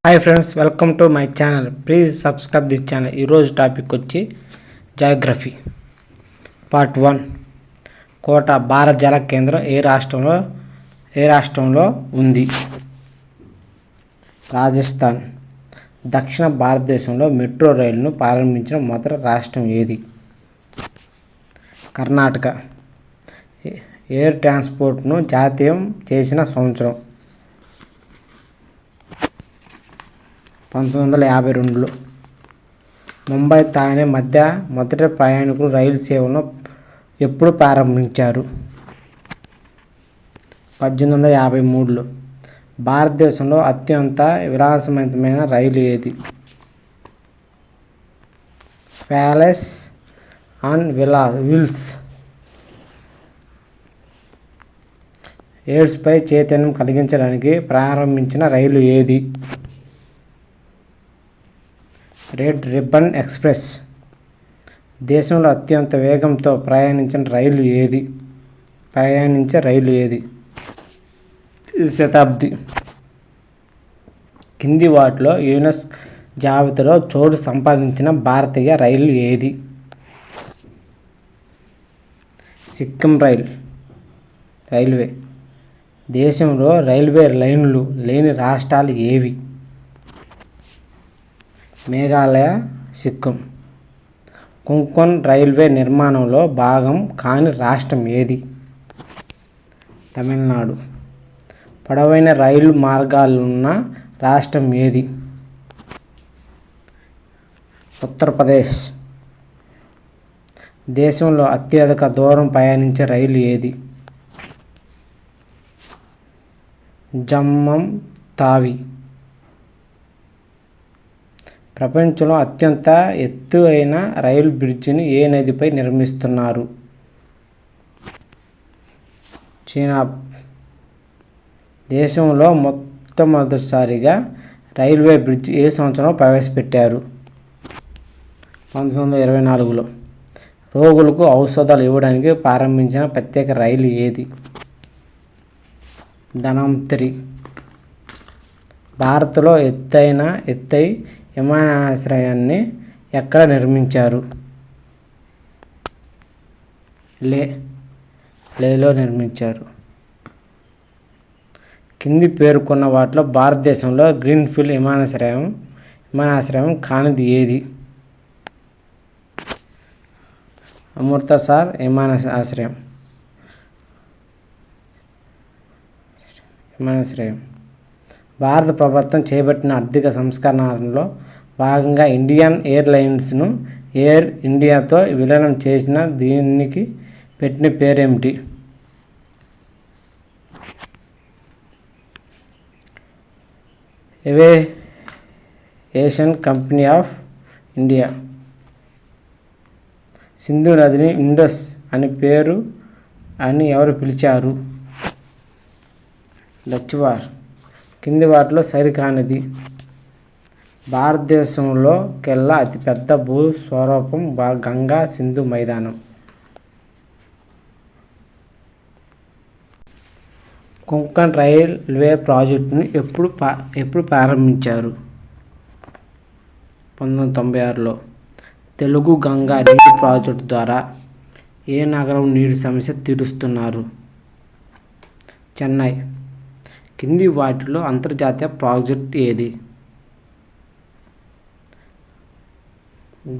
Hi friends, welcome to my channel. Please subscribe this channel. ఈరోజు topic వచ్చి geography part 1. కోట భారత జల కేంద్రం ఏ రాష్ట్రంలో ఉంది? రాజస్థాన్. దక్షిణ భారతదేశంలో మెట్రో రైలును ప్రారంభించిన మొదటి రాష్ట్రం ఏది? కర్ణాటక. ఎయిర్ ట్రాన్స్పోర్ట్ను జాతీయం చేసిన సంవత్సరం 1952లో. ముంబై థానే మధ్య మొదటి ప్రయాణికులు రైలు సేవను ఎప్పుడు ప్రారంభించారు? 1853లో. భారతదేశంలో అత్యంత విలాసవంతమైన రైలు ఏది? Palace on wheels. ఎయిడ్స్పై చైతన్యం కలిగించడానికి ప్రారంభించిన రైలు ఏది? Red ribbon express. దేశంలో అత్యంత వేగంతో ప్రయాణించే రైలు ఏది? శతాబ్ది. కింది వాటిలో యునెస్కో జాబితాలో చోటు సంపాదించిన భారతీయ రైలు ఏది? సిక్కిం రైల్వే. దేశంలో రైల్వే లైన్లు లేని రాష్ట్రాలు ఏవి? మేఘాలయ, సిక్కిం. కొంకణ్ రైల్వే నిర్మాణంలో భాగం కాని రాష్ట్రం ఏది? తమిళనాడు. పొడవైన రైలు మార్గాలున్న రాష్ట్రం ఏది? ఉత్తరప్రదేశ్. దేశంలో అత్యధిక దూరం ప్రయాణించే రైలు ఏది? జమ్మం తావి. ప్రపంచంలో అత్యంత ఎత్తైన రైలు బ్రిడ్జిని ఏ నదిపై నిర్మిస్తున్నారు? చీనాబ్. దేశంలో మొట్టమొదటిసారిగా రైల్వే బ్రిడ్జ్ ఏ సంవత్సరంలో ప్రవేశపెట్టారు? 1924లో. రోగులకు ఔషధాలు ఇవ్వడానికి ప్రారంభించిన ప్రత్యేక రైలు ఏది? ధన్వంతరి. భారత్లో ఎత్తై విమానాశ్రయాన్ని ఎక్కడ నిర్మించారు? లేలో నిర్మించారు. కింది పేర్కొన్న వాటిలో భారతదేశంలో గ్రీన్ఫీల్డ్ విమానాశ్రయం కానిది ఏది? అమృతసర్ విమానాశ్రయం. భారత ప్రభుత్వం చేపట్టిన ఆర్థిక సంస్కరణలో భాగంగా ఇండియన్ ఎయిర్లైన్స్ను ఎయిర్ ఇండియాతో విలీనం చేసిన దీనికి పెట్టిన పేరేమిటి? Aviation company of India. Sindhu నదిని ఇండస్ అని ఎవరు పిలిచారు? డచ్ వారు. కింది వాటిలో సరికానిది? భారతదేశంలో కెల్లా అతిపెద్ద భూస్వరూపం గంగా సింధు మైదానం. కొంకణ్ రైల్వే ప్రాజెక్టును ఎప్పుడు ప్రారంభించారు? 1996లో. తెలుగు గంగా నీటి ప్రాజెక్టు ద్వారా ఏ నగరం నీటి సమస్య తీరుస్తున్నారు? చెన్నై. కింది వాటిలో అంతర్జాతీయ ప్రాజెక్టు ఏది?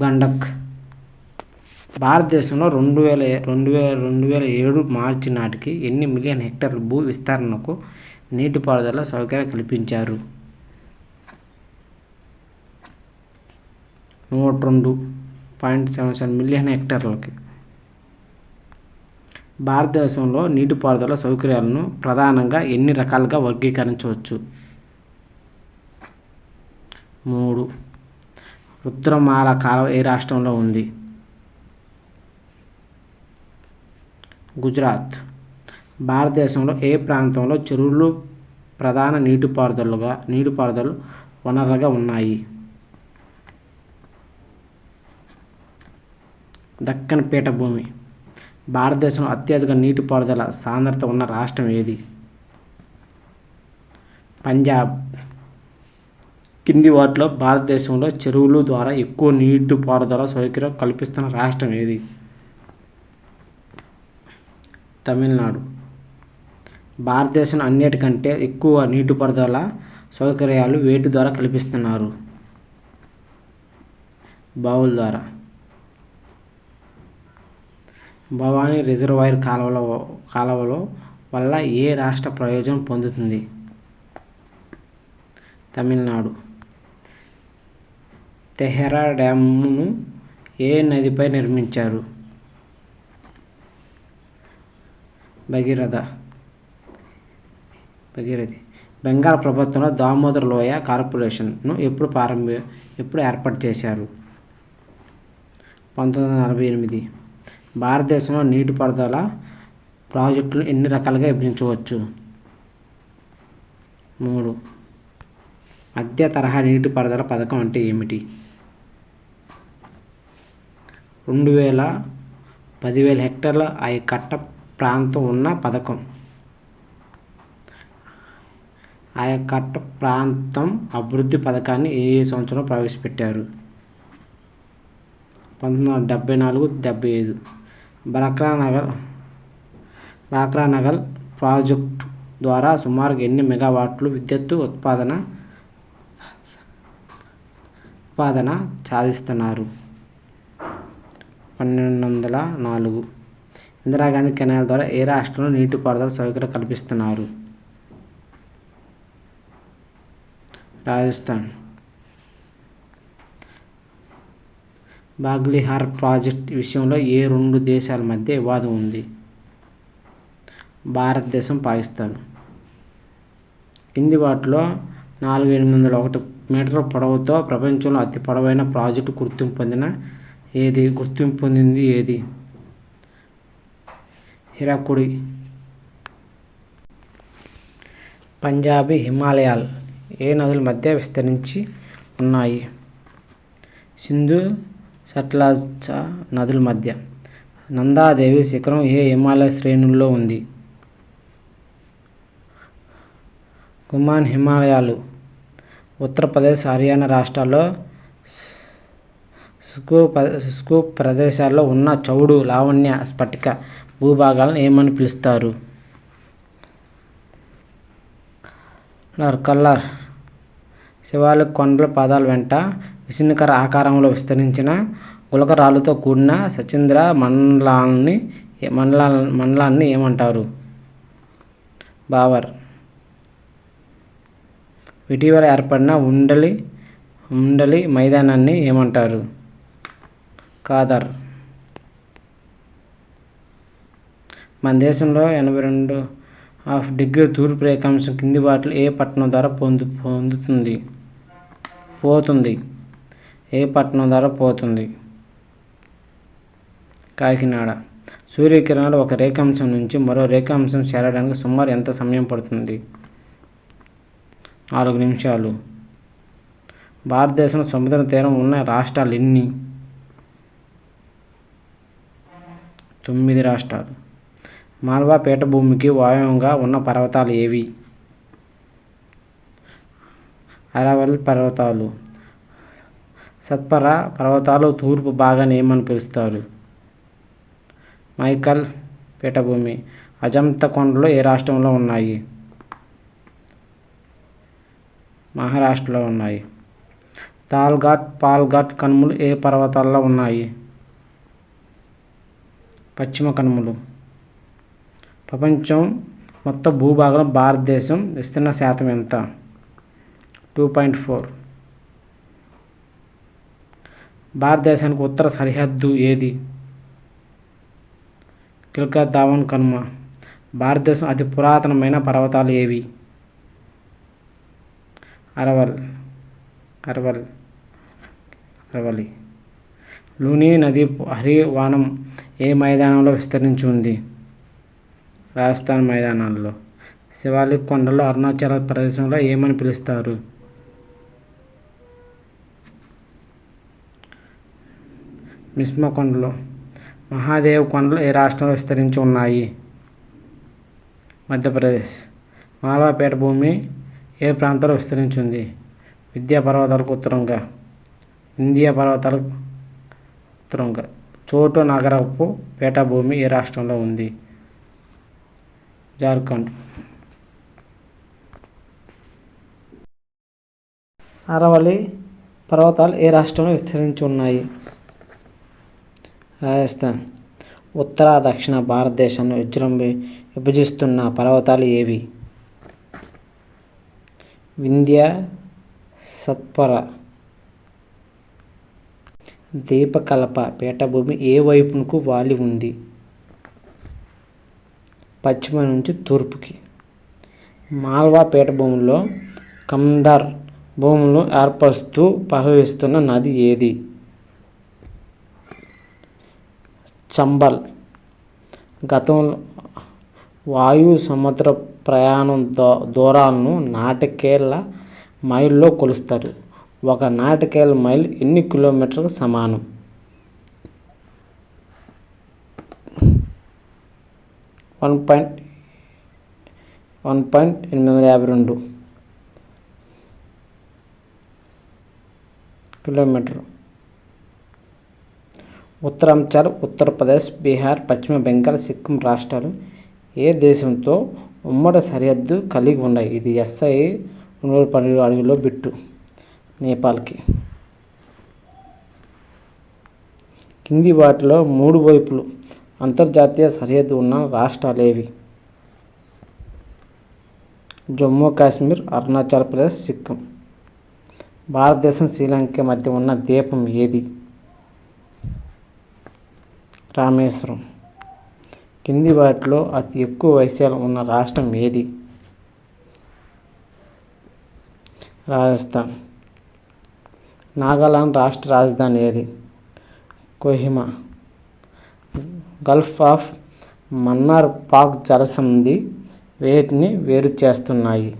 గండక్. భారతదేశంలో 2007 మార్చి నాటికి ఎన్ని మిలియన్ హెక్టార్ల భూ విస్తరణకు నీటిపారుదల సౌకర్యాలు కల్పించారు? 102.77 మిలియన్ హెక్టార్లకి. భారతదేశంలో నీటిపారుదల సౌకర్యాలను ప్రధానంగా ఎన్ని రకాలుగా వర్గీకరించవచ్చు? 3. రుద్రమాల కాలువ ఏ రాష్ట్రంలో ఉంది? గుజరాత్. భారతదేశంలో ఏ ప్రాంతంలో చెరువులు ప్రధాన నీటిపారుదల వనరులుగా ఉన్నాయి? దక్కన్ పీఠభూమి. భారతదేశంలో అత్యధిక నీటిపారుదల సాంద్రత ఉన్న రాష్ట్రం ఏది? పంజాబ్. కింది వాటిలో భారతదేశంలో చెరువుల ద్వారా ఎక్కువ నీటిపారుదల సౌకర్యం కల్పిస్తున్న రాష్ట్రం ఏది? తమిళనాడు. భారతదేశం అన్నిటికంటే ఎక్కువ నీటిపారుదల సౌకర్యాలు వేటి ద్వారా కల్పిస్తున్నారు? బావుల ద్వారా. భవానీ రిజర్వాయర్ కాలువల వల్ల ఏ రాష్ట్ర ప్రయోజనం పొందుతుంది? తమిళనాడు. తెహరా డ్యామ్ను ఏ నదిపై నిర్మించారు? భగీరథి. బెంగాల్ ప్రభుత్వంలో దామోదర్ లోయ కార్పొరేషన్ను ఎప్పుడు ఏర్పాటు చేశారు? 1948. భారతదేశంలో నీటిపారుదల ప్రాజెక్టులు ఎన్ని రకాలుగా విభజించవచ్చు? 3. మధ్య తరహా నీటిపారుదల పథకం అంటే ఏమిటి? 10,000 హెక్టార్ల ఆయకట్ట ప్రాంతం ఉన్న పథకం. ఆయకట్ట ప్రాంతం అభివృద్ధి పథకాన్ని ఏ సంవత్సరంలో ప్రవేశపెట్టారు? 1974-75. బాక్రానగర్ ప్రాజెక్టు ద్వారా సుమారు ఎన్ని మెగావాట్లు విద్యుత్ ఉత్పాదన సాధిస్తున్నారు? 1204. ఇందిరాగాంధీ కెనాల్ ద్వారా ఏ రాష్ట్రంలో నీటిపారుదల సౌకర్యం కల్పిస్తున్నారు? రాజస్థాన్. బాగ్లిహార్ ప్రాజెక్ట్ విషయంలో ఏ రెండు దేశాల మధ్య వివాదం ఉంది? భారతదేశం, పాకిస్తాన్. కింది వాటిలో 4801 మీటర్ల పొడవుతో ప్రపంచంలో అతి పొడవైన ప్రాజెక్టు గుర్తింపు పొందింది ఏది? హిరాకుడి. పంజాబీ హిమాలయాలు ఏ నదుల మధ్య విస్తరించి ఉన్నాయి? సింధు సట్లెజ్ నదుల మధ్య. నందాదేవి శిఖరం ఏ హిమాలయ శ్రేణుల్లో ఉంది? కుమాన్ హిమాలయాలు. ఉత్తరప్రదేశ్, హర్యానా రాష్ట్రాల్లో శుష్క ప్రదేశాల్లో ఉన్న చౌడు లావణ్య స్ఫటిక భూభాగాలను ఏమని పిలుస్తారు? కల్లర్. శివాలిక్ కొండల పాదాల వెంట విసినికర ఆకారంలో విస్తరించిన గులకరాళ్ళతో కూడిన సచీంద్ర మండలాన్ని ఏమంటారు? బావర్. ఇటీవల ఏర్పడిన ఉండలి మైదానాన్ని ఏమంటారు? ఖాదర్. మన దేశంలో 82.5 తూర్పు రేఖాంశం కింది వాటిలో ఏ పట్టణం ద్వారా పోతుంది? కాకినాడ. సూర్యకిరణాలు ఒక రేఖాంశం నుంచి మరో రేఖాంశం చేరడానికి సుమారు ఎంత సమయం పడుతుంది? 4 నిమిషాలు. భారతదేశంలో సముద్ర తీరం ఉన్న రాష్ట్రాలు ఎన్ని? 9 రాష్ట్రాలు. మాల్వా పీఠభూమికి వాయువ్యంగా ఉన్న పర్వతాలు ఏవి? అరవల్ పర్వతాలు. సత్పురా పర్వతాలు తూర్పు భాగాన్ని ఏమని పిలుస్తారు? మైకల్ పీఠభూమి. అజంతా కొండలు ఏ రాష్ట్రంలో ఉన్నాయి? మహారాష్ట్రలో ఉన్నాయి. పాల్ఘాట్ కనుమలు ఏ పర్వతాల్లో ఉన్నాయి? పశ్చిమ కనుమలు. ప్రపంచం మొత్తం భూభాగంలో భారతదేశం విస్తీర్ణ శాతం ఎంత? 2.4. భారతదేశానికి ఉత్తర సరిహద్దు ఏది? కిల్కా దావన్ కనుమ. భారతదేశం అతి పురాతనమైన పర్వతాలు ఏవి? అరవలి. లూని నది హరివానం ఏ మైదానంలో విస్తరించి ఉంది? రాజస్థాన్ మైదానాల్లో. శివాలిక్ కొండలు అరుణాచల్ ప్రదేశంలో ఏమని పిలుస్తారు? మిస్మ కొండలు. మహాదేవ్ కొండలు ఏ రాష్ట్రంలో విస్తరించి ఉన్నాయి? మధ్యప్రదేశ్. మాల్వా పీఠభూమి ఏ ప్రాంతంలో విస్తరించి ఉంది? వింధ్య పర్వతాలకు ఉత్తరంగా చోటు నగరపు పీఠభూమి ఏ రాష్ట్రంలో ఉంది? జార్ఖండ్. అరవల్లి పర్వతాలు ఏ రాష్ట్రంలో విస్తరించి ఉన్నాయి? రాజస్థాన్. ఉత్తర దక్షిణ భారతదేశాన్ని విభజిస్తున్న పర్వతాలు ఏవి? వింధ్య, సత్పురా. దీపకల్ప పీఠభూమి ఏ వైపునకు వాలి ఉంది? పశ్చిమ నుంచి తూర్పుకి. మాల్వా పీఠభూమిలో కందర్ భూములను ఏర్పరుస్తూ ప్రవహిస్తున్న నది ఏది? చంబల్. గతంలో వాయు సముద్ర ప్రయాణం దూరాలను నాటికేల మైళ్ళలో కొలుస్తారు. ఒక నాటికేల మైల్ ఎన్ని కిలోమీటర్లకు సమానం? 1.852 కిలోమీటర్. ఉత్తరాంచల్, ఉత్తరప్రదేశ్, బీహార్, పశ్చిమ బెంగాల్, సిక్కిం రాష్ట్రాలు ఏ దేశంతో ఉమ్మడి సరిహద్దు కలిగి ఉన్నాయి? ఇది SI 212 అడుగుల బిట్టు. నేపాల్కి. కింది వాటిలో 3 వైపులు అంతర్జాతీయ సరిహద్దు ఉన్న రాష్ట్రాలు ఏవి? జమ్మూ కాశ్మీర్, అరుణాచల్ ప్రదేశ్, సిక్కిం. భారతదేశం శ్రీలంక మధ్య ఉన్న ద్వీపం ఏది? రామేశ్వరం. కింది వాటిలో అతి ఎక్కువ వైశాల్యం ఉన్న రాష్ట్రం ఏది? రాజస్థాన్. నాగాలాండ్ రాష్ట్ర రాజధాని ఏది? కోహిమా. గల్ఫ్ ఆఫ్ మన్నార్ పాక్ జలసంధి వేటిని వేరు చేస్తున్నాయి?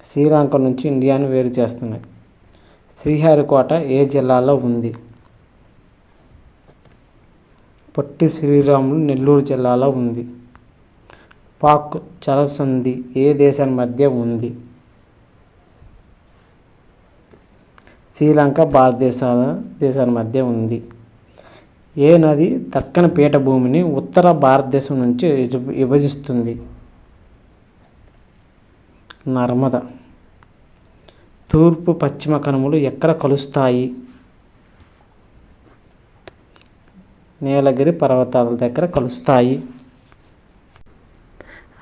శ్రీలంక నుంచి ఇండియాను వేరు చేస్తున్నాయి. శ్రీహరికోట ఏ జిల్లాలో ఉంది? పొట్టి శ్రీరాములు నెల్లూరు జిల్లాలో ఉంది. పాక్ జలసంధి ఏ దేశాల మధ్య ఉంది? శ్రీలంక, దేశాల మధ్య ఉంది. ఏ నది దక్కన్ పీఠభూమిని ఉత్తర భారతదేశం నుంచి విభజిస్తుంది? నర్మదా. తూర్పు పశ్చిమ కనుమలు ఎక్కడ కలుస్తాయి? నీలగిరి పర్వతాల దగ్గర కలుస్తాయి.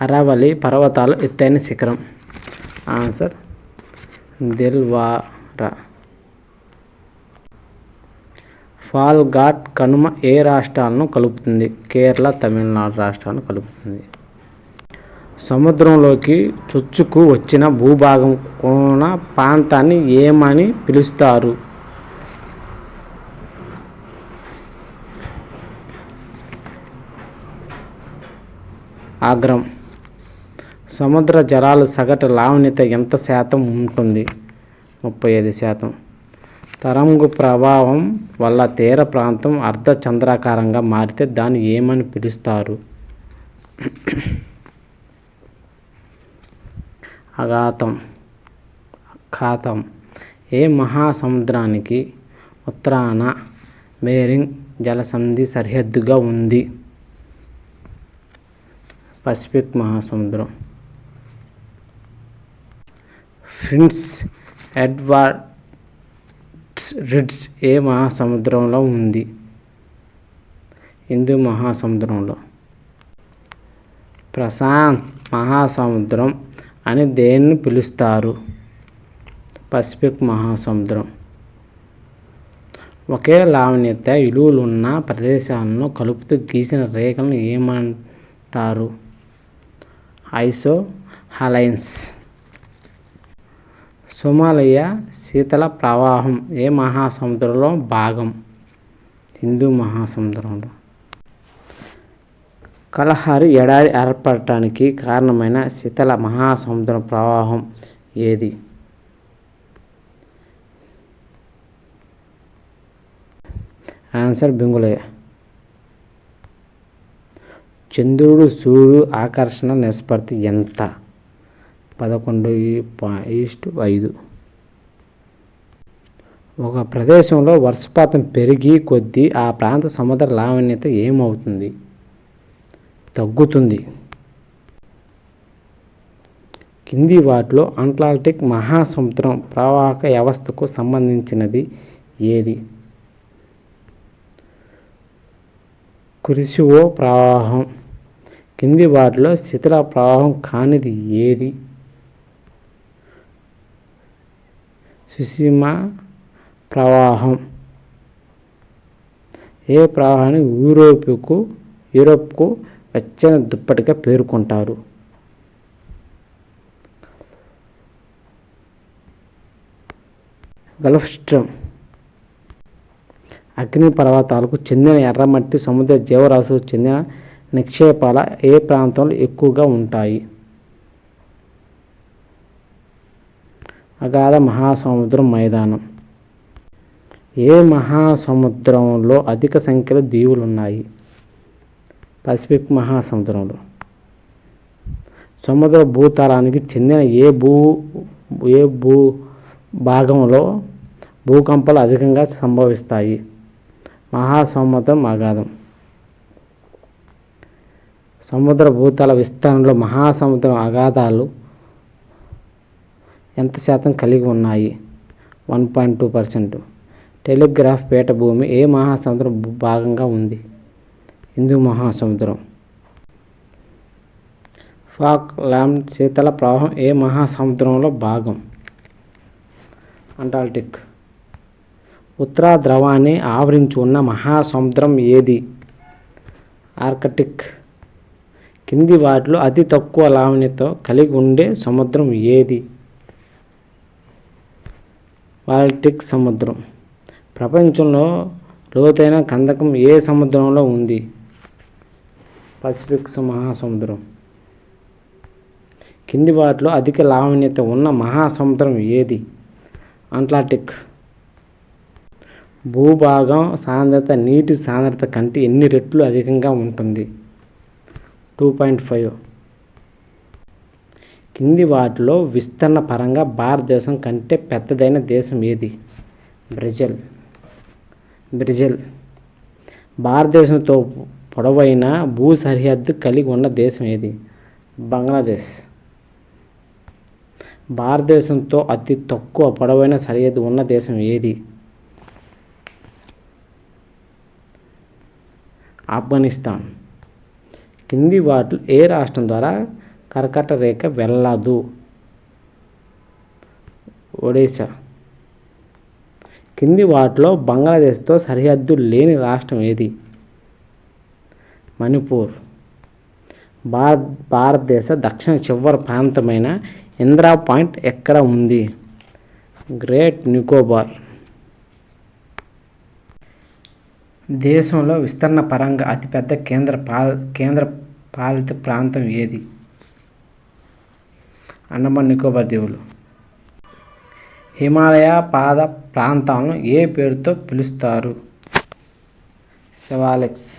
అరవల్లి పర్వతాలు ఎత్తైన శిఖరం. ఆన్సర్ దిల్వారా. ఫాల్ ఘాట్ కనుమ ఏ రాష్ట్రాలను కలుపుతుంది? కేరళ, తమిళనాడు రాష్ట్రాలను కలుపుతుంది. సముద్రంలోకి చొచ్చుకు వచ్చిన భూభాగం కోణ ప్రాంతాన్ని ఏమని పిలుస్తారు? ఆగ్రం. సముద్ర జలాలు సగటు లావణ్యత ఎంత శాతం ఉంటుంది? 35%. తరంగు ప్రభావం వల్ల తీర ప్రాంతం అర్ధచంద్రాకారంగా మారితే దాన్ని ఏమని పిలుస్తారు? అఖాతం. ఏ మహాసముద్రానికి ఉత్తరాన బేరింగ్ జలసంధి సరిహద్దుగా ఉంది? పసిఫిక్ మహాసముద్రం. ప్రిన్స్ ఎడ్వర్డ్స్ రిడ్జ్ ఏ మహాసముద్రంలో ఉంది? హిందూ మహాసముద్రంలో. ప్రశాంత్ మహాసముద్రం అని దేన్ని పిలుస్తారు? పసిఫిక్ మహాసముద్రం. ఒకే లావణ్యత విలువలున్న ప్రదేశాలను కలుపుతూ గీసిన రేఖలను ఏమంటారు? ఐసోహలైన్స్. సోమాలియా శీతల ప్రవాహం ఏ మహాసముద్రంలో భాగం? హిందూ మహాసముద్రంలో. కలహారి ఎడారి ఏర్పడటానికి కారణమైన శీతల మహాసముద్ర ప్రవాహం ఏది? ఆన్సర్ బెంగుళూరు. చంద్రుడు సూర్యుడు ఆకర్షణ నిష్పత్తి ఎంత? 11:5. ఒక ప్రదేశంలో వర్షపాతం పెరిగి కొద్దీ ఆ ప్రాంత సముద్ర లావణ్యత ఏమవుతుంది? తగ్గుతుంది. కింది వాటిలో అట్లాంటిక్ మహాసముద్రం ప్రవాహక వ్యవస్థకు సంబంధించినది ఏది? కురిసివో ప్రవాహం. కింది వాటిలో శిథిల ప్రవాహం కానిది ఏది? సుషిమా ప్రవాహం. ఏ ప్రవాహాన్ని యూరోప్కు వెచ్చని దుప్పటిగా పేర్కొంటారు? Gulf stream. అగ్నిపర్వతాలకు చెందిన ఎర్రమట్టి సముద్ర జీవరాశులకు చెందిన నిక్షేపాల ఏ ప్రాంతంలో ఎక్కువగా ఉంటాయి? అగాధ మహాసముద్రం మైదానం. ఏ మహాసముద్రంలో అధిక సంఖ్యలో దీవులు ఉన్నాయి? పసిఫిక్ మహాసముద్రంలో. సముద్ర భూతలానికి చెందిన ఏ భాగంలో భూకంపాలు అధికంగా సంభవిస్తాయి? మహాసముద్రం అగాధం. సముద్ర భూతల విస్తరణలో మహాసముద్రం అగాధాలు ఎంత శాతం కలిగి ఉన్నాయి? 1.2%. టెలిగ్రాఫ్ పీఠభూమి ఏ మహాసముద్రం భాగంగా ఉంది? హిందూ మహాసముద్రం. ఫాక్లాండ్ శీతల ప్రవాహం ఏ మహాసముద్రంలో భాగం? అంటార్కిటిక్. ఉత్తర ధ్రువాన్ని ఆవరించి ఉన్న మహాసముద్రం ఏది? ఆర్కిటిక్. కింది వాటిలో అతి తక్కువ లావణ్యత కలిగి ఉండే సముద్రం ఏది? బాల్టిక్ సముద్రం. ప్రపంచంలో లోతైన కందకం ఏ సముద్రంలో ఉంది? పసిఫిక్ మహాసముద్రం. కింది వాటిలో అధిక లావణ్యత ఉన్న మహాసముద్రం ఏది? అట్లాంటిక్. భూభాగం సాంద్రత నీటి సాంద్రత కంటే ఎన్ని రెట్లు అధికంగా ఉంటుంది? 2.5. కింది వాటిలో విస్తరణ పరంగా భారతదేశం కంటే పెద్దదైన దేశం ఏది? బ్రెజిల్. భారతదేశంతో పొడవైన భూ సరిహద్దు కలిగి ఉన్న దేశం ఏది? బంగ్లాదేశ్. భారతదేశంతో అతి తక్కువ పొడవైన సరిహద్దు ఉన్న దేశం ఏది? ఆఫ్ఘనిస్తాన్. కింది వాటిలో ఏ రాష్ట్రం ద్వారా కర్కట రేఖ వెళ్ళదు? ఒడిశా. కింది వాటిలో బంగ్లాదేశ్తో సరిహద్దు లేని రాష్ట్రం ఏది? మణిపూర్. భారతదేశ దక్షిణ చివరి ప్రాంతమైన ఇందిరా పాయింట్ ఎక్కడ ఉంది? గ్రేట్ నికోబార్. దేశంలో విస్తరణ పరంగా అతిపెద్ద కేంద్ర పాలిత ప్రాంతం ఏది? అండమాన్ నికోబార్ దీవులు. హిమాలయ పాద ప్రాంతాలను ఏ పేరుతో పిలుస్తారు? శివాలిక్స్.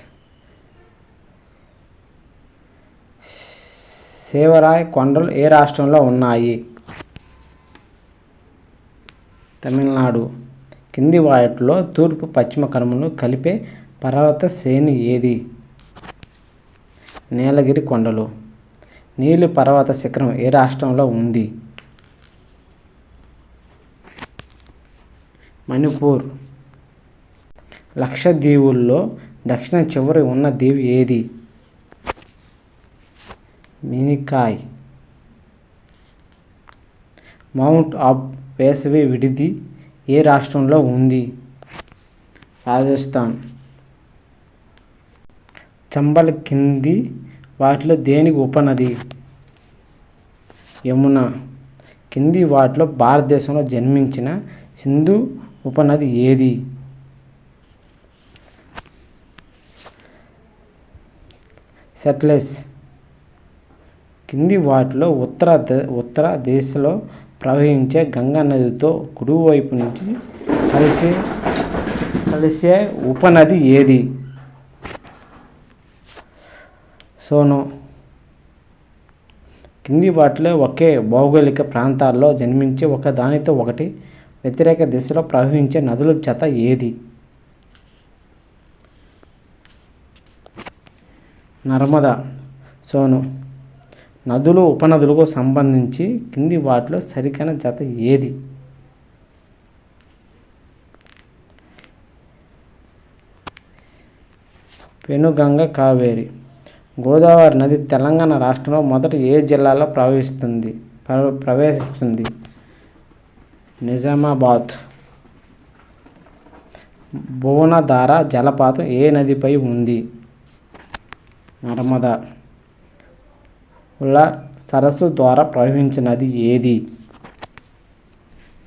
సేవరాయ్ కొండలు ఏ రాష్ట్రంలో ఉన్నాయి? తమిళనాడు. కింది వాటిలో తూర్పు పశ్చిమ కనుమలను కలిపే పర్వత శ్రేణి ఏది? నీలగిరి కొండలు. నీలి పర్వత శిఖరం ఏ రాష్ట్రంలో ఉంది? మణిపూర్. లక్షద్వీపుల్లో దక్షిణ చివరి ఉన్న దీవి ఏది? మినికాయ్. మౌంట్ ఆబ్ వేసవి విడిది ఏ రాష్ట్రంలో ఉంది? రాజస్థాన్. చంబల్ కింది వాటిలో దేనికి ఉపనది? యమున. కింది వాటిలో భారతదేశంలో జన్మించిన సింధు ఉపనది ఏది? సెట్లెస్. కింది వాటిలో ఉత్తర దిశలో ప్రవహించే గంగా నదితో కుడివైపు నుంచి కలిసే ఉపనది ఏది? సోను. కింది వాటిలో ఒకే భౌగోళిక ప్రాంతాల్లో జన్మించి ఒకదానితో ఒకటి వ్యతిరేక దిశలో ప్రవహించే నదుల జత ఏది? నర్మదా, సోను. నదులు ఉపనదులకు సంబంధించి కింది వాటిలో సరికైన జత ఏది? పెనుగంగ, కావేరి. గోదావరి నది తెలంగాణ రాష్ట్రంలో మొదట ఏ జిల్లాలో ప్రవేశిస్తుంది? నిజామాబాద్. భువనధార జలపాతం ఏ నదిపై ఉంది? నర్మదా. ఉల్లార్ సరస్సు ద్వారా ప్రవహించే నది ఏది?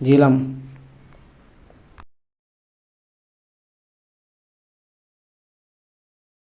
జీలం.